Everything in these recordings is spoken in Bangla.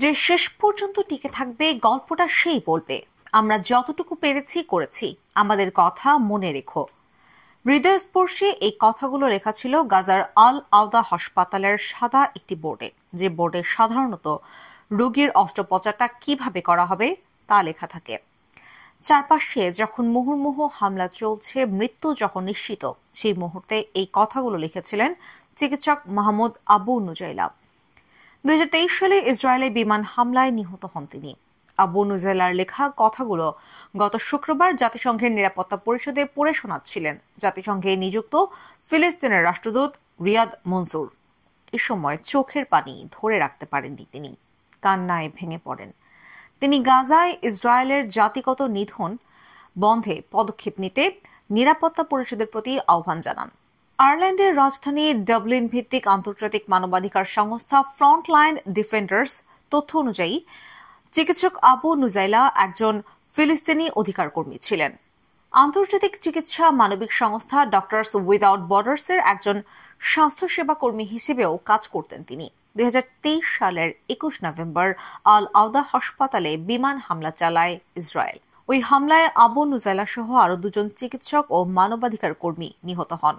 যে শেষ পর্যন্ত টিকে থাকবে গল্পটা সেই বলবে। আমরা যতটুকু পেরেছি করেছি, আমাদের কথা মনে রেখো। হৃদয়স্পর্শী এই কথাগুলো লেখা ছিল গাজার আল আওদা হাসপাতালের সাদা একটি বোর্ডে, যে বোর্ডে সাধারণত রোগীর অস্ত্রোপচারটা কিভাবে করা হবে তা লেখা থাকে। চারপাশে যখন মুহুর্মুহু হামলা চলছে, মৃত্যু যখন নিশ্চিত, সেই মুহূর্তে এই কথাগুলো লিখেছিলেন চিকিৎসক মাহমুদ আবু নুজাইলা। 2023 সালে ইসরায়েলে বিমান হামলায় নিহত হন তিনি। আবু নুজাইলার লেখা কথাগুলো গত শুক্রবার জাতিসংঘের নিরাপত্তা পরিষদে পড়ে শোনাচ্ছিলেন জাতিসংঘে নিযুক্ত ফিলিস্তিনের রাষ্ট্রদূত রিয়াদ মনসুর। এ সময় চোখের পানি ধরে রাখতে পারেননি তিনি, কান্নায় ভেঙে পড়েন। তিনি গাজায় ইসরায়েলের জাতিগত নিধন বন্ধে পদক্ষেপ নিতে নিরাপত্তা পরিষদের প্রতি আহ্বান জানান। আয়ারল্যান্ডের রাজধানী ডাবলিন ভিত্তিক আন্তর্জাতিক মানবাধিকার সংস্থা ফ্রন্টলাইন ডিফেন্ডার্স তথ্য অনুযায়ী চিকিৎসক আবু নুজাইলা একজন ফিলিস্তিনি অধিকার কর্মী ছিলেন। আন্তর্জাতিক চিকিৎসা মানবিক সংস্থা ডক্টরস উইদাউট বর্ডার্সের একজন স্বাস্থ্যসেবা কর্মী হিসেবেও কাজ করতেন তিনি। 2023 সালের 21 নভেম্বর আল আওদা হাসপাতালে বিমান হামলা চালায় ইসরায়েল। ওই হামলায় আবু নুজাইলা সহ আরো দুজন চিকিৎসক ও মানবাধিকার কর্মী নিহত হন।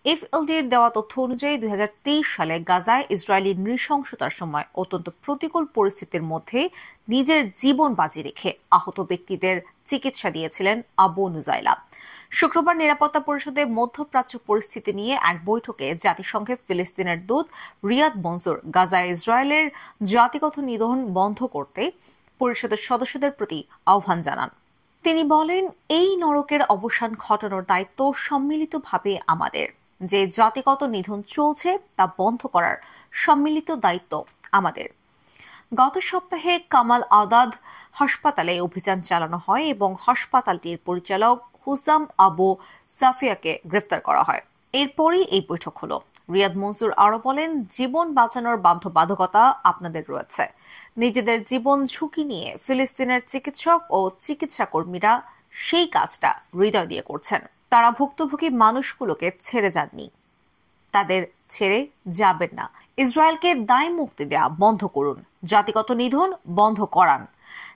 এফএলডির দেওয়া তথ্য অনুযায়ী 2023 সালে গাজায় ইসরায়েলি নৃশংসতার সময় অত্যন্ত প্রতিকূল পরিস্থিতির মধ্যে নিজের জীবন বাজি রেখে আহত ব্যক্তিদের চিকিৎসা দিয়েছিলেন আবু নুজাইলা। শুক্রবার নিরাপত্তা পরিষদে মধ্যপ্রাচ্য পরিস্থিতি নিয়ে এক বৈঠকে জাতিসংঘের ফিলিস্তিনের দূত রিয়াদ মনসুর গাজায় ইসরায়েলের জাতিগত নিধন বন্ধ করতে পরিষদের সদস্যদের প্রতি আহ্বান জানান। তিনি বলেন, এই নরকের অবসান ঘটানোর দায়িত্ব সম্মিলিতভাবে আমাদের। যে জাতিগত নিধন চলছে তা বন্ধ করার সম্মিলিত দায়িত্ব আমাদের। গত সপ্তাহে কামাল আদাদ হাসপাতালে অভিযান চালানো হয় এবং হাসপাতালটির পরিচালক হুসাম আবু সাফিয়াকে গ্রেফতার করা হয়। এরপরই এই বৈঠক হলো। রিয়াদ মনসুর আরো বলেন, জীবন বাঁচানোর বাধ্যবাধকতা আপনাদের রয়েছে। নিজেদের জীবন ঝুঁকি নিয়ে ফিলিস্তিনের চিকিৎসক ও চিকিৎসা কর্মীরা সেই কাজটা হৃদয় দিয়ে করছেন। তারা ভুক্তভোগী মানুষগুলোকে ছেড়ে যাননি, তাদের ছেড়ে যাবেন না। ইসরায়েলকে দায় মুক্তি দেয়া বন্ধ করুন, জাতিগত নিধন বন্ধ করান।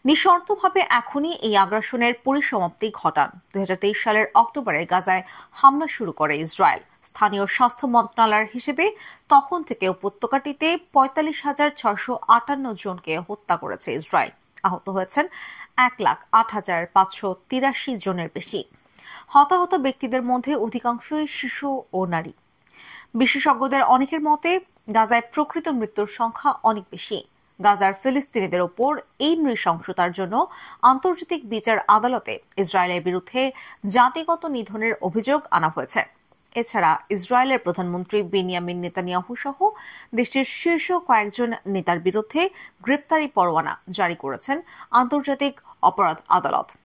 নিঃশর্তভাবে এখনই এই আগ্রাসনের পরিসমাপ্তি ঘটান। 2023 সালের অক্টোবরে গাজায় হামলা শুরু করে ইসরায়েল। স্থানীয় স্বাস্থ্য মন্ত্রণালয়ের হিসেবে তখন থেকে উপত্যকাটিতে 45,658 জনকে হত্যা করেছে ইসরায়েল। আহত হয়েছেন 1,08,583 জনের বেশি। হতাহত ব্যক্তিদের মধ্যে অধিকাংশই শিশু ও নারী। বিশেষজ্ঞদের অনেকের মতে গাজায় প্রকৃত মৃত্যুর সংখ্যা অনেক বেশি। গাজার ফিলিস্তিনিদের ওপর এই নৃশংসতার জন্য আন্তর্জাতিক বিচার আদালতে ইসরায়েলের বিরুদ্ধে জাতিগত নিধনের অভিযোগ আনা হয়েছে। এছাড়া ইসরায়েলের প্রধানমন্ত্রী বেনিয়ামিন নেতানিয়াহু সহ দেশটির শীর্ষ কয়েকজন নেতার বিরুদ্ধে গ্রেপ্তারি পরোয়ানা জারি করেছেন আন্তর্জাতিক অপরাধ আদালত।